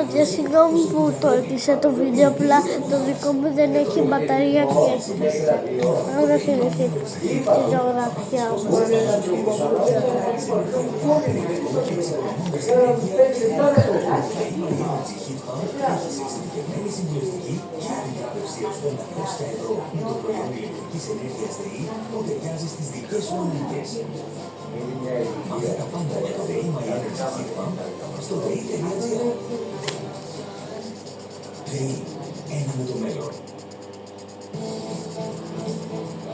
παιδιά, συγγνώμη που το έκλεισα το βίντεο, απλά το δικό μου δεν έχει μπαταρία και έκλεισα. Άρα συνεχίζω τη ζωγραφιά μου. Μάθε τα πάντα για το ΔΕΗ Μαϊάννη στο ΔΕΗ.gr. ΔΕΗ, ένα με το μέλλον.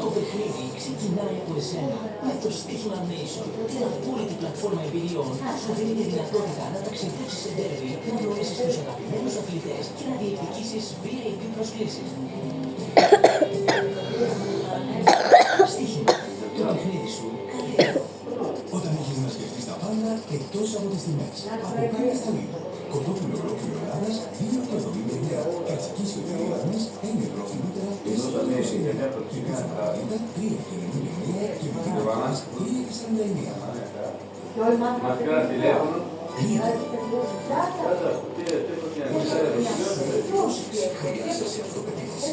Το παιχνίδι ξεκινάει από εσένα με το Stichman Nation, την απόλυτη πλατφόρμα εμπειριών σου δίνει τη δυνατότητα να ταξιδέψεις σε ντέρβι, να γνωρίσεις τους αγαπημένους αθλητές και να διεκδικήσεις VIP προσκλήσεις. Stichman, το παιχνίδι σου καλύτερο. Όταν έχεις να σκεφτείς τα πάντα εκτός από τις τιμές. Από πάλι στα λίπα. Κοτόπουλο ολόκληρο Ελλάδας, 2,79. Κατσικίσιο τηλεόρασμες, 1 ευρώ φιλότερα, 4,29. Και κάθε παράδειγμα, 3,99. Και με τηλεόρασμες, 3,49. Μας κάνει τηλέφωνο. Χρειάζεσαι αυτοπεποίθηση.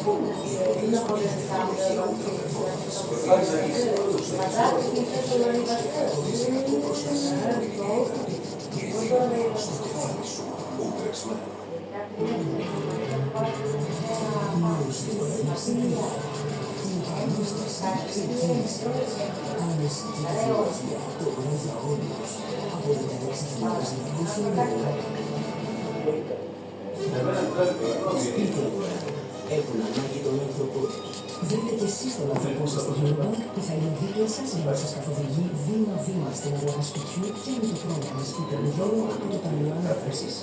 Έχουν ανάγκη τον άνθρωπό τους. Βρείτε και εσείς τον άνθρωπό σας στη Unibank που θα είναι δίπλα σας για να σας καθοδηγεί βήμα-βήμα στην αγορά σπιτιού και με το πρόγραμμα σπίτι δώρο από το Ταμείο Ανάπτυξης.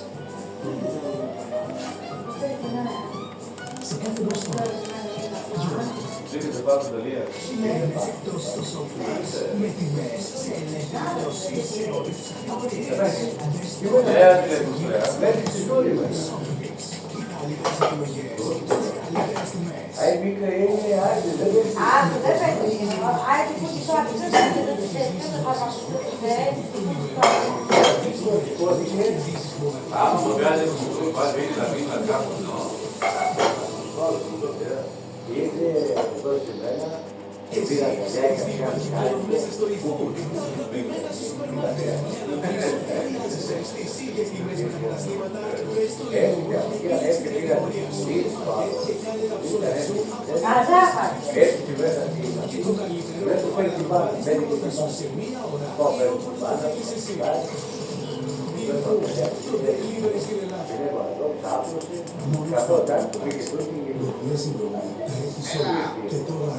Σε κάθε μπροστά. Ζήτησε πάνω στο Λία. Εκτός στο Softlix, με τιμές σε ελεύθερη δόση σε όλες τις κατηγορίες. Ai mica ele, ai, δεν παίρνει. Ai, τι που τη σώπη, δεν παίρνει, δεν Ah, ma magari va bene la prima capo, no? Και πήρα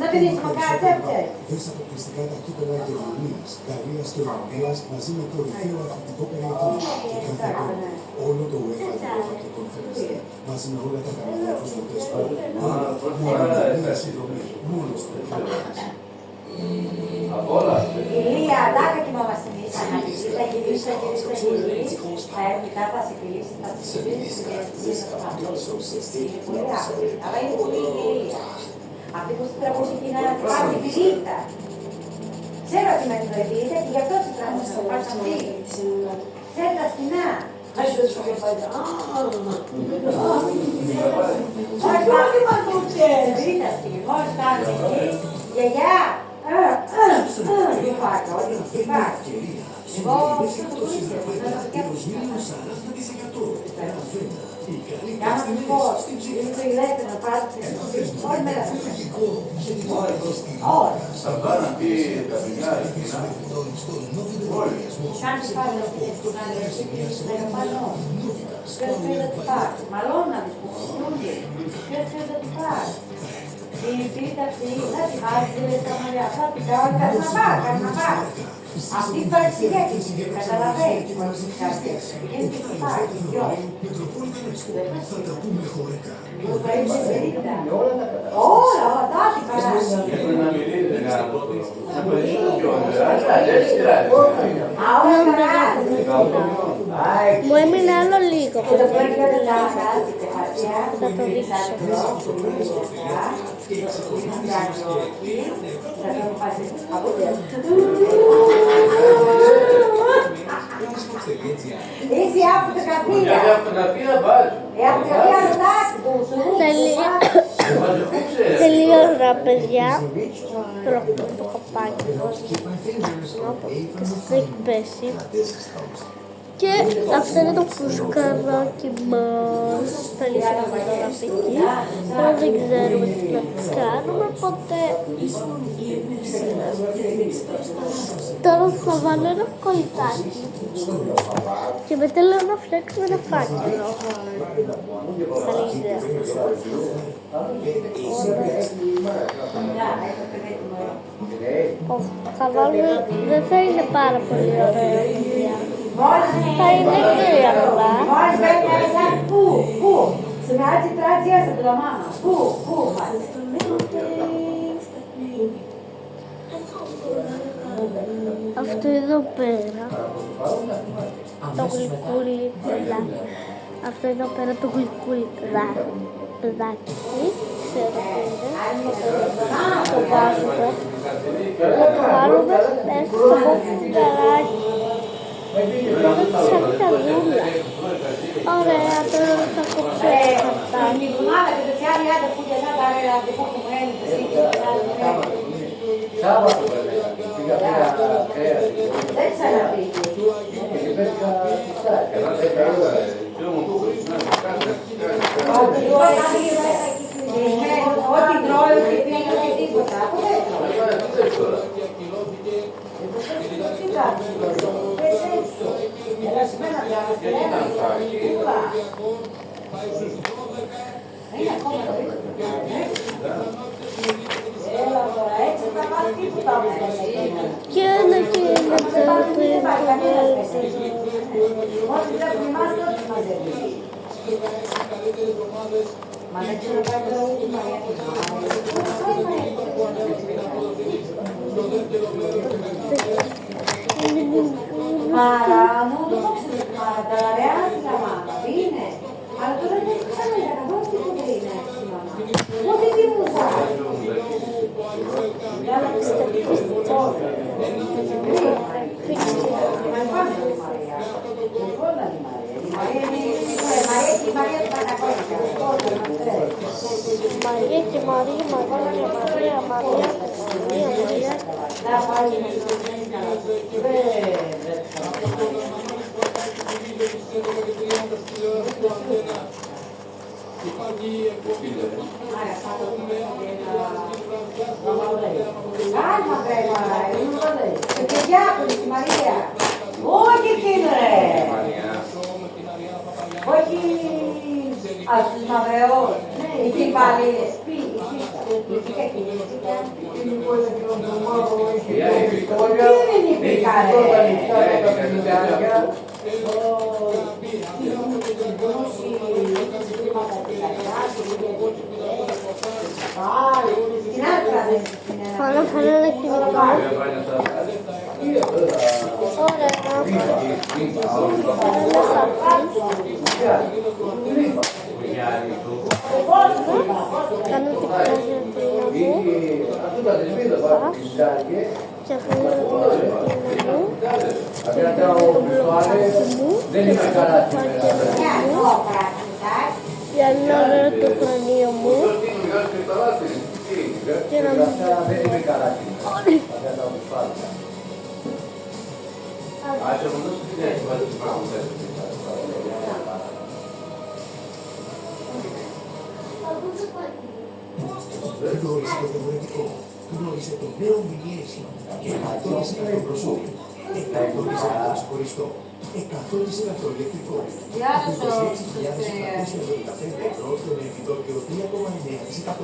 να την είσαι μακάτσέπτε. Δες αποκλειστικά τα κύπελα Γερμανίας, Γαλλίας και Ολλανδίας μαζί με κορυφαίο αθλητικό περιεχόμενο και κάθε αγώνα. Όλο το UEFA Europa και Conference League μαζί με όλα τα κανάλια του στο Τεσπορ. Μια συνδρομή μόνο στο Ηλία, αντάκα κοιμόμαστε εμείς. Θα γυρίσει, θα γυρίσει, θα έρθει κάτω, θα σε κυλήσει, θα σε κυλήσει και θα είναι πολύ άκρη. Αλλά είναι πολύ ηλία. Αυτή που στην τραγούδι είναι να πάρει τη νύχτα. Ξέρω ότι με την προηγείται και γι' αυτό την τραγούδι θα πάρει αυτή. Ξέρει τα σκηνά. Όχι τα σκηνή, μόλις κάνει εκεί. Γιαγιά. Για να σου πω, είναι το ηλέκτρο να πάρει όλη μέρα. Όλα. Θα πάνε πει τα παιδιά, Κάνεις πάλι αυτή τη στιγμή, δεν πάνω. Ποιος θέλει να την πάρει. Μαλώνει να δεις που χρησιμοποιούνται. Ποιος θέλει να την πάρει. Η πίτα αυτή, θα την πάρει, δεν λέει τα μαλλιά. Θα την κάνει, κάνει να πάρει. Αυτή η παρεξηγέκηση, καταλαβαίνει τι μας κάνει. Είναι και την πάρει, δυο. Θα τα πούμε χωρικά. Όλα, τα την παράσει. να μιλείτε, να Μου έμεινε άλλο λίγο. Και το πρώτο δεν τα βγάζει και χαρτιά. Θα το δείξω. Θα το πάσει από Easy a fotografia. Já a fotografia bate. É a fotografia do táxi, do suru. Τελείωσα, παιδιά. Τώρα το καπάκι μας. Έχει πέσει. Και αυτό είναι το φουσκαράκι μας. Τα λύσαμε τώρα από εκεί. Τώρα δεν ξέρουμε τι να κάνουμε, οπότε... Τώρα θα βάλω ένα κολλητάκι. Και μετά λέω να φτιάξουμε ένα φάκελο. Καλή ιδέα. Θα βάλουμε... Δεν θα είναι πάρα πολύ ωραία. Θα είναι και απλά. Nós vai começar pu. Se me há de trás essa pela mama. Pu, faz. Αυτό εδώ πέρα, το γλυκούλι παιδάκι. Αυτό εδώ πέρα το γλυκούλι παιδάκι. Ξέρω τι είναι. Το βάζουμε. Να το βάλουμε μέσα στο φουσκαράκι. Σαν καδούλα. Ωραία, τώρα θα κόψω αυτά. Sábado, fica Ό,τι τρώει, ό,τι πίνει, όχι τίποτα. Τι κάνει, πες έτσι. Έλα σημαίνα πιάνω, είναι ακόμα το ίδιο. Έλα τώρα, έτσι θα πάρει τίποτα όμως. Και ένα και ένα το Ό,τι πρέπει εμάς, ό,τι μαζεύει. Μα δεν ξέρω πάει τώρα ούτε Μάρα μου, το ξέρεις Μάρα, τα ωραία στη μάμα, είναι. Αλλά τώρα δεν ξέρω για να βρω τίποτε είναι στη μάμα. Πότε τι μου θα. Για να πιστεύω. Μα υπάρχει η Μαρία. Όλα η Μαρία. Η Μαρία είναι η Μαρία του Πανακόνικα. Μαρία και Μαρία, Μαρία. Να πάει με Calma, Gregória, eu não falei. Você quer diabo, Maria? Oi, que é? Oi, que... Ah, você não veio? E que vale? Fica aqui. Que coisa que eu não vou hoje. Que significa? Fala daqui no carro. Ωραία. Κάνω την κράζια του λαού. Και αυτό είναι το λαού. Και το μπλοκάκι μου. Για να ωραίο το χρονίο μου. Και να μην Γνώρισε το διαφορετικό. Γνώρισε το νέο μιλιέσιο. 100% προσώπη. 100% ξεχωριστό. 100% ηλεκτρικό. 26.775 ευρώ και με επιτόκιο 3,9%.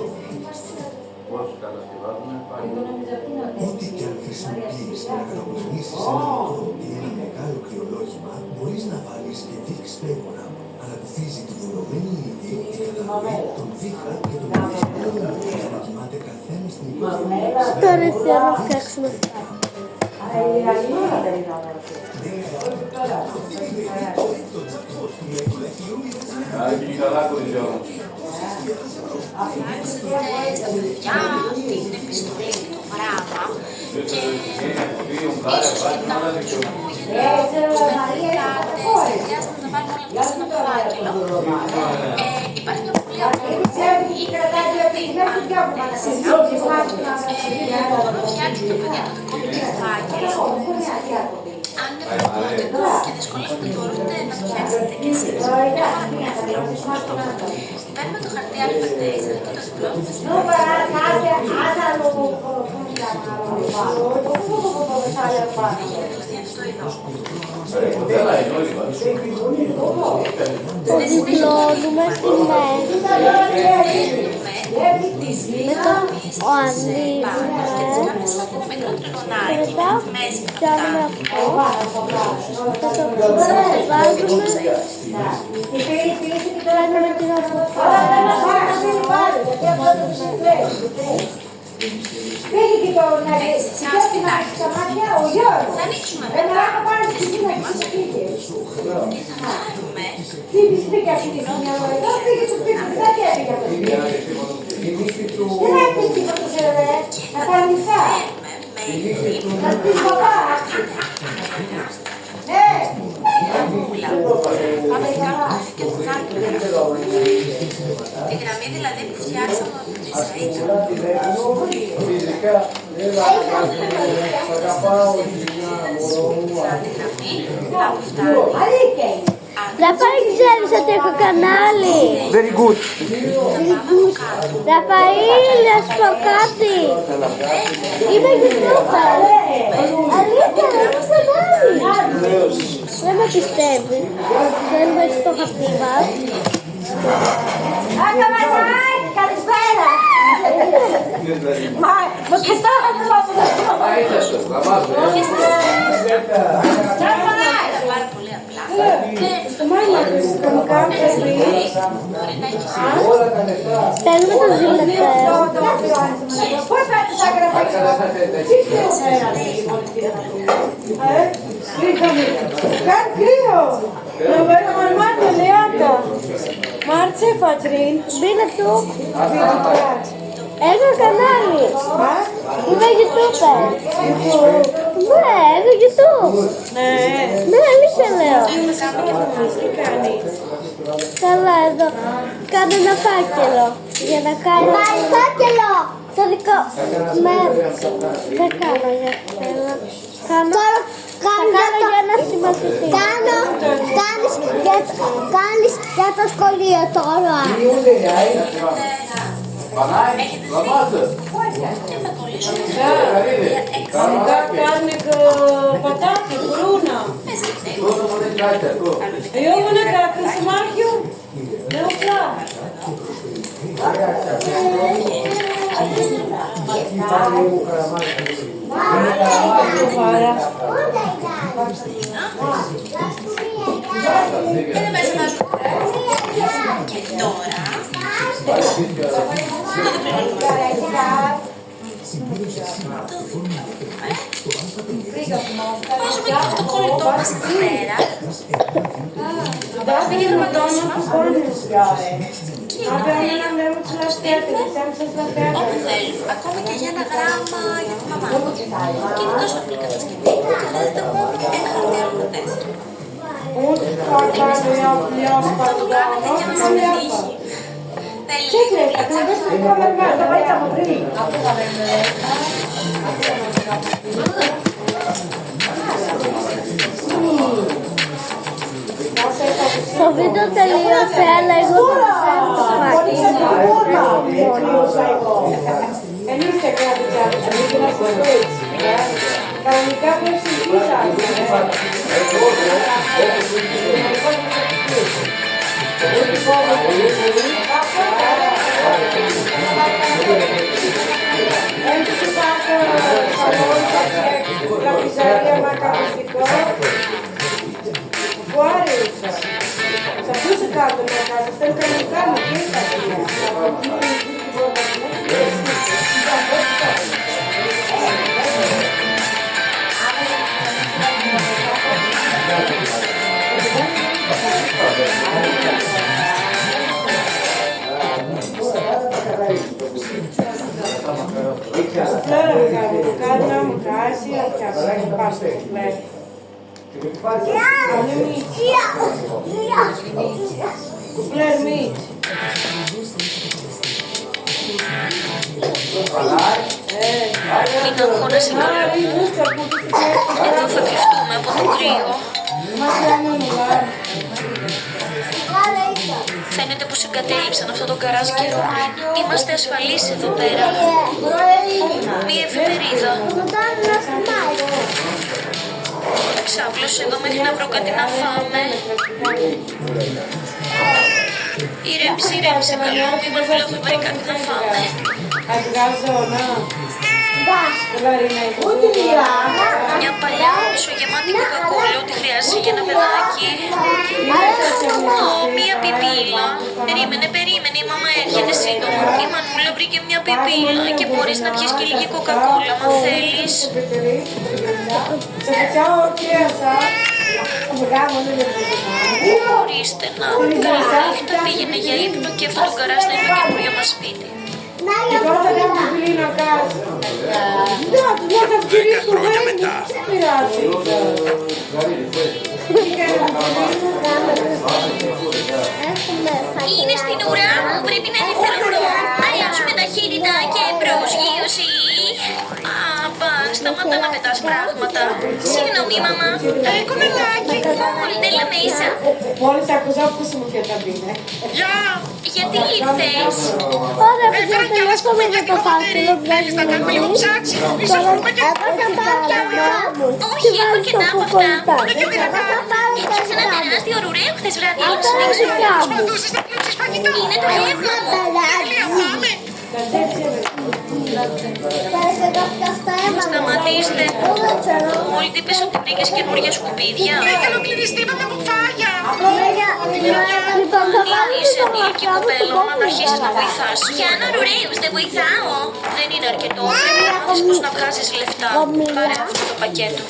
Ό,τι και αν χρησιμοποιείς για να καταπολεμήσεις ένα μικρό ή ένα μεγάλο κρυολόγημα, μπορείς να βάλεις και Vicks Spectrum. Αναπτύσσει τη βουλωμένη ύλη, την κατανομή, τον βήχα και τον πληθυσμό για να κοιμάται καθένα στην οικογένεια. Τώρα θέλω να φτιάξουμε αυτά. Το jackpot Εκεί καλά κοριτσιό μου. Για την επιστολή και το γράμμα και χρειάζεται να τα βάλουμε όλα σε ένα φάκελο. Υπάρχει μια πολύ απλή φτιάξει το παιδί το δικό του φάκελο. Αν είναι πολύ και δυσκολεύεται μπορείτε να το φτιάξετε και εσείς. Παίρνουμε το χαρτί A4 και το διπλό. Το διπλώνουμε στη μέση. Μετά ο ανοίγουμε. Και μετά πιάνουμε αυτό. Θα το βάζουμε. Κάνουμε την Πήγε και το να σηκώσει τα μάτια ο Γιώργος. Ένα άλλο πάνω στη κουζίνα και στο σπίτι. Τι της πήγε αυτή τη μυαλό εδώ, πήγε στο σπίτι του, δεν έπηγε από το σπίτι. Δεν έπηγε τίποτα σε ρε, να κάνει νησά. Να πεις παπά. Ναι. Πάμε καλά και το κάνουμε. Τη γραμμή δηλαδή που φτιάξαμε από τη Ραφαήλ, ξέρεις ότι έχω κανάλι. Very good. Ραφαήλ, να σου πω κάτι. Είμαι YouTuber. Αλήθεια, έχω κανάλι. Δεν με πιστεύεις. Θέλουμε στο χαρτί μας. Άκα Μασάκ, καλησπέρα. Μα και τώρα δεν πάω από πάρα πολύ απλά. Θέλουμε το ζηλετέο. Πώς θα τους αγραφέξω. Kan kryo. Nou ben ik maar maar te leren. Maar ze factorin. Μπήνα του. Videopraat. Έχω κανάλι. Είμαι YouTuber. Ναι, έχω YouTube. Ναι, αλήθεια λέω. Τι κάνεις. Καλά, εδώ. Κάνω ένα φάκελο. Για να κάνω... Κάνει φάκελο! Το δικό... Δεν κάνω για θέλω. Θα κάνω για να συμμετοχθεί. Κάνεις για το σχολείο τώρα. Κανονικά κάνει πατάτι, κρούνα. Εγώ είναι κάτι σμάχιο. Δεν οφλά. Είναι μέσα μας. Και τώρα... Βάζουμε και αυτό το κολλητό μας εκεί πέρα. Dat is wat dan nog bonus jaren. Maar we hebben het zelfs verder. We zijn zelfs wel Όπου verder. θέλουμε, ακόμα και για ένα γράμμα για τη μαμά μου. Και είναι τόσο απλή κατασκευή και χρειάζεται μόνο ένα χαρτί A4. Und vaak waren we ja, Θα το κάνετε για να σας πετύχει. Θέλει λίγο Zeker, dat is best wel wel. Dat weet ik allemaal drie. Το βίντεο τελείωσε, αλλά εγώ δεν ξέρω το φάκελο. En nu zeg ik dat ik ben nog steeds. Κανονικά πρέπει Έμψη πάτε σαλόν, τραπεζαρία, μακαριστικό. Βουάρισα. Σε αυτούς σε κάτω να κάνεις, θέλω κανονικά να πεις. το πάσο του φλερ. Φλερ Μίτς. Μην αγχώνεσαι καλό μου. Εδώ θα κρυφτούμε από το κρύο. Φαίνεται πως εγκατέλειψαν αυτό το γκαράζ καιρό. Είμαστε ασφαλείς εδώ πέρα. Μία εφημερίδα. Ξάπλωσε εδώ μέχρι να βρω κάτι να φάμε. Ηρέμησε καλό μου, είπα θέλω να βρει κάτι να φάμε. Μια παλιά μισογεμάτη κοκακόλα, ό,τι χρειάζεται για ένα παιδάκι. Μία πιπίλα. Περίμενε, η μαμά έρχεται σύντομα. Η Μανούλα βρήκε μια πιπίλα και μπορείς να πιεις και λίγη κοκακόλα, αν θέλεις. Ορίστε να, καλή νύχτα, πήγαινε για ύπνο και αυτό το γκαράζ θα είναι το καινούριο μας σπίτι. Και τώρα θα κάνουμε την πυλή να κάτσει. Ναι, του λέω θα γυρίσει το βέλη, δεν πειράζει. Είναι στην ουρά μου, πρέπει να ελευθερωθώ. Αλλάζουμε ταχύτητα και προσγείωση. Σταμάτα να πετάς πράγματα. Συγγνώμη, μαμά. Κονελάκι. Έλα μέσα. Μόλις άκουσα πώς μου και τα πίνε. Γιατί ήρθες? Ωραία, παιδιά, τελειώσαμε με το φάκελο. Θέλεις να κάνουμε λίγο ψάξη? Ίσως βρούμε και όχι, έχω και τα από αυτά. Έπιασε ένα τεράστιο ουρουρέο χθες βράδυ. Προσπαθούσες να πλήψεις φαγητό. Είναι το γεύμα μου. Τέλεια, πάμε. Σταματήστε. Μόλι τι είπες ότι βρήκες καινούργια σκουπίδια. Καλοκλειστήκαμε από κουφάλια. Αν είσαι ενήλικη κοπέλα, να αρχίσεις να βοηθάς. Για ένα ρουρέους δεν βοηθάω. Δεν είναι αρκετό. Πρέπει να μάθεις πώς να βγάζεις λεφτά. Πάρε αυτό το πακέτο.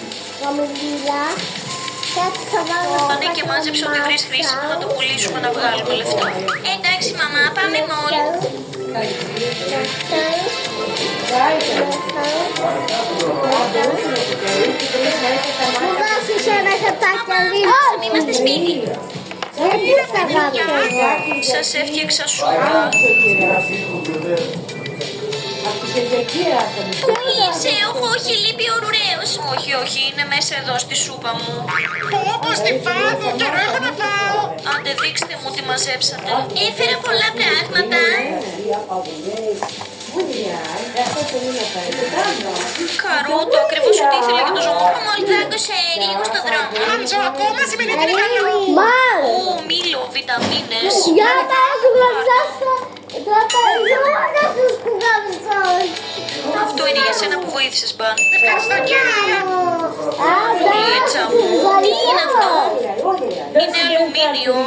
Πάνε και μάζεψε ό,τι βρεις χρήσιμο να το πουλήσουμε να βγάλουμε λεφτά. Εντάξει, μαμά, πάμε μόλ. Μου δώσεις ένα χατάκι. Είμαστε σπίτι. Σας έφτιαξα σούπα. Πού είσαι, όχι, λείπει ο ρουρέος. Όχι, είναι μέσα εδώ στη σούπα μου. Όπως την φάω, καιρό έχω να φάω. Άντε δείξτε μου τι μαζέψατε. Έφερα πολλά πράγματα. Καρότο, ακριβώς ό,τι ήθελα για το ζωμό μου. Μόλις δάγκωσε λίγο στον δρόμο. Αν ζω ακόμα σημαίνει ότι είναι καλό. Ω, μήλο, βιταμίνες. Για να γλωσσάσω. Αυτό είναι για σένα που βοήθησες, Μπαν. Ευχαριστώ και Λίτσα μου, τι είναι αυτό? Είναι αλουμίνιο.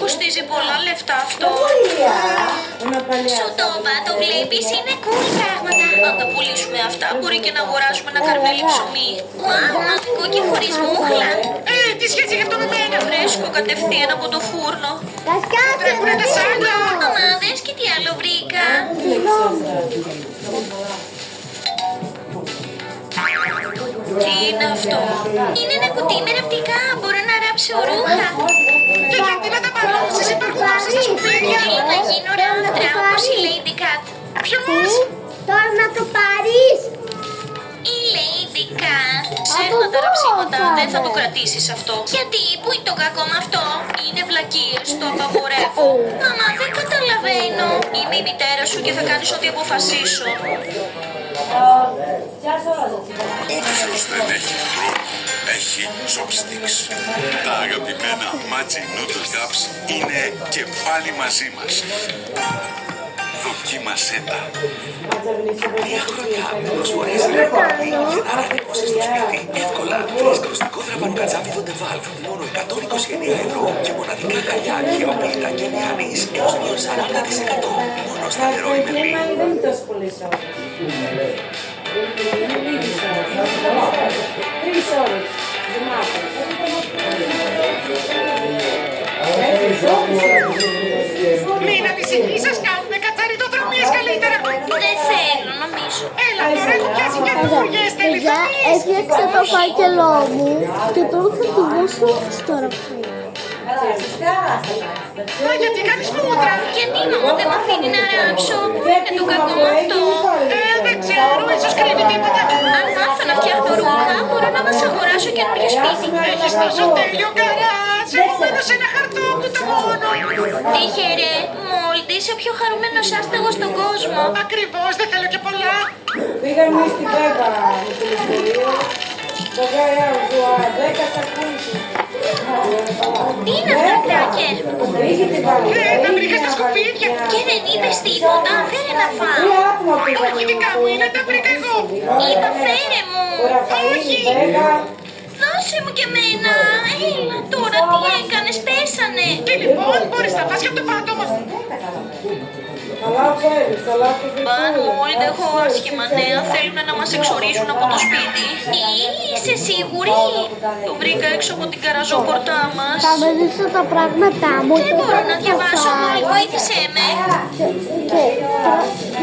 Κοστίζει πολλά λεφτά αυτό. Σου το είπα, το βλέπεις, είναι cool πράγματα. Αν τα πουλήσουμε αυτά, μπορεί και να αγοράσουμε ένα καρβέλι ψωμί. Μαγικό και χωρίς μούχλα. Τι σχέση έχει αυτό με μένα? Φρέσκο κατευθείαν από το φούρνο. Τρέχουνε τα σάλια. Μαμά, δες και τι άλλο βρήκα. Τι είναι αυτό? Είναι ένα κουτί με ραπτικά. Μπορώ να ράψω ρούχα. Και γιατί να τα παλώσεις, υπάρχουν τόσες στα σκουπίδια. Θέλω να γίνω ράφτρα όπως η Lady Cat. Ποιος? Τώρα να το πάρεις. Η Lady Cat. Ξέχνα τα ραψίματα, δεν θα το κρατήσεις αυτό. Γιατί, πού είναι το κακό με αυτό? Είναι βλακίες, το απαγορεύω. Μαμά, δεν καταλαβαίνω. Είμαι η μητέρα σου και θα κάνεις ό,τι αποφασίσω. Όποιος δεν έχει χρόνο, έχει chopsticks. Τα αγαπημένα Magic Noodle Cups είναι και πάλι μαζί μας. Δοκίμασέ τα. Μια χρονιά προσφορές ρεύματι για να ανανεώσεις στο σπίτι εύκολα. Βρεις κρουστικό δραπανοκατσάβι του Devalv μόνο 129 ευρώ και μοναδικά χαλιά χειροποίητα και μηχανής έως μείον 40%. Μόνο στα Leroy Merlin. Δεν είναι τόσο πολλές ώρες. Είναι λίγες ώρες. 3 ώρες. Μην ανησυχείς, σας κάνουμε κατσαριτοδρομίες καλύτερα. Δεν θέλω, νομίζω. Έλα, τώρα έχω πιάσει και δουλειές τελείως. παιδιά, έφτιαξα το φάκελό μου και τώρα θα του δώσω στο Ραφαήλ. Μα γιατί κάνεις μούτρα? Γιατί μαμά δεν με αφήνει να ράψω? Είναι το κακό μου αυτό. Δεν ξέρω, ίσως κρύβει τίποτα. Αν μάθω να φτιάχνω ρούχα, μπορώ να μας αγοράσω καινούριο σπίτι. Έχεις τόσο τέλειο γκαράζ. Εγώ μένω σε ένα χαρτόκουτο μόνο. Τύχερε, Μόλντι, είσαι ο πιο χαρούμενος άστεγος στον κόσμο. Ακριβώς, δεν θέλω και πολλά. Πήγαμε στην Πέπα με το λεωφορείο. Το γαράζ του 10 σακούλες. Τι είναι αυτά, Κράκερ? Είχε την βαλίτσα. Τα βρήκα στα σκουπίδια. Και δεν είπες τίποτα, φέρε να φάω. Όχι δικά μου είναι, τα βρήκα εγώ. Είπα φέρε μου. Ο Ραφαήλ, η Μπέκα. Δώσε μου και εμένα. Έλα τώρα, τι έκανες, πέσανε. Και λοιπόν, μπορείς να φας και από το πάτωμα. Καλά φέρεις, καλά Πάνω φέρεις. όλοι έχω άσχημα νέα, θέλουν να μας εξορίζουν από το σπίτι. Τι, είσαι σίγουρη? Το βρήκα έξω από την καραζόπορτά μας. Θα με δείξω τα πράγματά μου. Δεν μπορώ να διαβάσω, μόλι βοήθησέ με.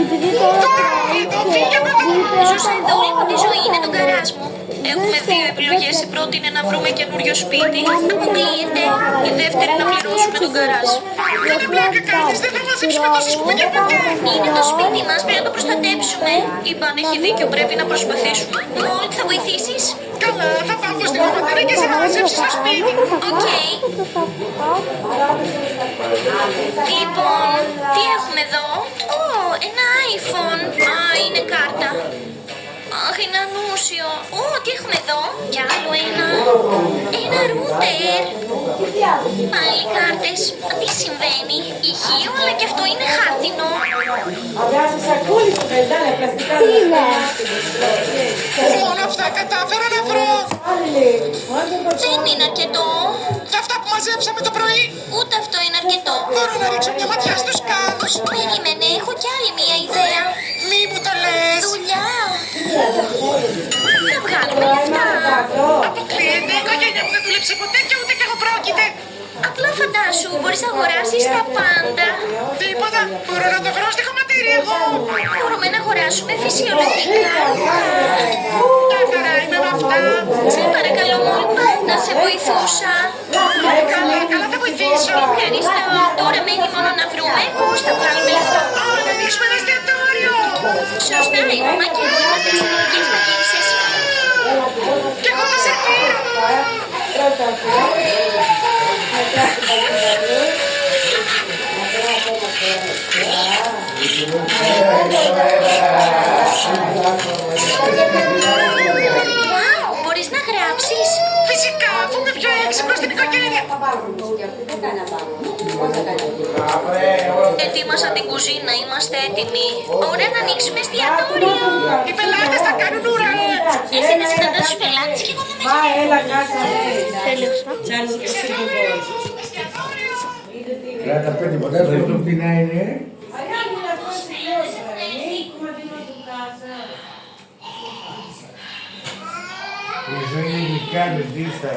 Επειδή τώρα Ζούσα εδώ όλη τη ζωή, είναι το γκαράζ μου. Έχουμε δύο επιλογές. Η πρώτη είναι να βρούμε καινούριο σπίτι. Αποκλείεται. Η δεύτερη να πληρώσουμε τον γκαράζ. Τι πλάκα κάνεις, δεν θα μαζέψουμε τόσα σκουπίδια ποτέ. Είναι το σπίτι μας, πρέπει να το προστατέψουμε. Η Μπαν έχει δίκιο, πρέπει να προσπαθήσουμε. Μόλι θα βοηθήσεις? Καλά, θα πάω στην κομματέρα και σε να μαζέψεις στο σπίτι. Οκ. Λοιπόν, τι έχουμε εδώ? Ω, ένα iPhone. Α, είναι κάρτα. Αχ, είναι ανούσιο. Ω, τι έχουμε εδώ? Κι άλλο ένα. Ένα ρούτερ. Πάλι κάρτες. Τι συμβαίνει? Ηχείο, αλλά και αυτό είναι χάρτινο. Αγιάζει σακούλες που πετάνε πλαστικά. Τι είναι? Όλα αυτά κατάφερα να βρω. Δεν είναι αρκετό. Και αυτά που μαζέψαμε το πρωί. Ούτε αυτό είναι αρκετό. Μπορώ να ρίξω μια ματιά στους κάδους. Περίμενε, έχω κι άλλη μία ιδέα. Μη μου το λες. Δουλειά. Θα βγάλουμε λεφτά. Αποκλείεται, η οικογένεια μου δεν δούλεψε ποτέ και ούτε κι εγώ πρόκειται. Απλά φαντάσου, μπορείς να αγοράσεις τα πάντα. Τίποτα, μπορώ να το βρω στη χωματήρια εγώ. Μπορούμε να αγοράσουμε φυσιολογικά ρούχα. Τα χαρά είμαι με αυτά. Σε παρακαλώ μόνο πάντα σε βοηθούσα. Καλά, καλά θα βοηθήσω. Ευχαριστώ. Τώρα μένει μόνο να βρούμε πώς θα βγάλουμε λεφτά. Α, να ανοίξουμε ένα εστιατόριο. Σωστά, η μαμά και εγώ είμαστε εξαιρετικές μαγείρισες. Κι εγώ θα σερβίρω. Πρώτα αυτό. Μετά την παλιβαλή. Βάου, μπορείς να γράψεις? Φυσικά, αφού είμαι πιο έξυπνος στην οικογένεια. Ετοίμασα την κουζίνα, είμαστε έτοιμοι. Ωραία να ανοίξουμε εστιατόριο. Οι πελάτες θα κάνουν ουρά. Εσύ να συναντάς τους πελάτες και εγώ θα με Μα έλα κάτσε. Τέλειος. Κράτα πέντε ποτέ, δεν το πεινά είναι. Η ζωή είναι μικρά με δίστα,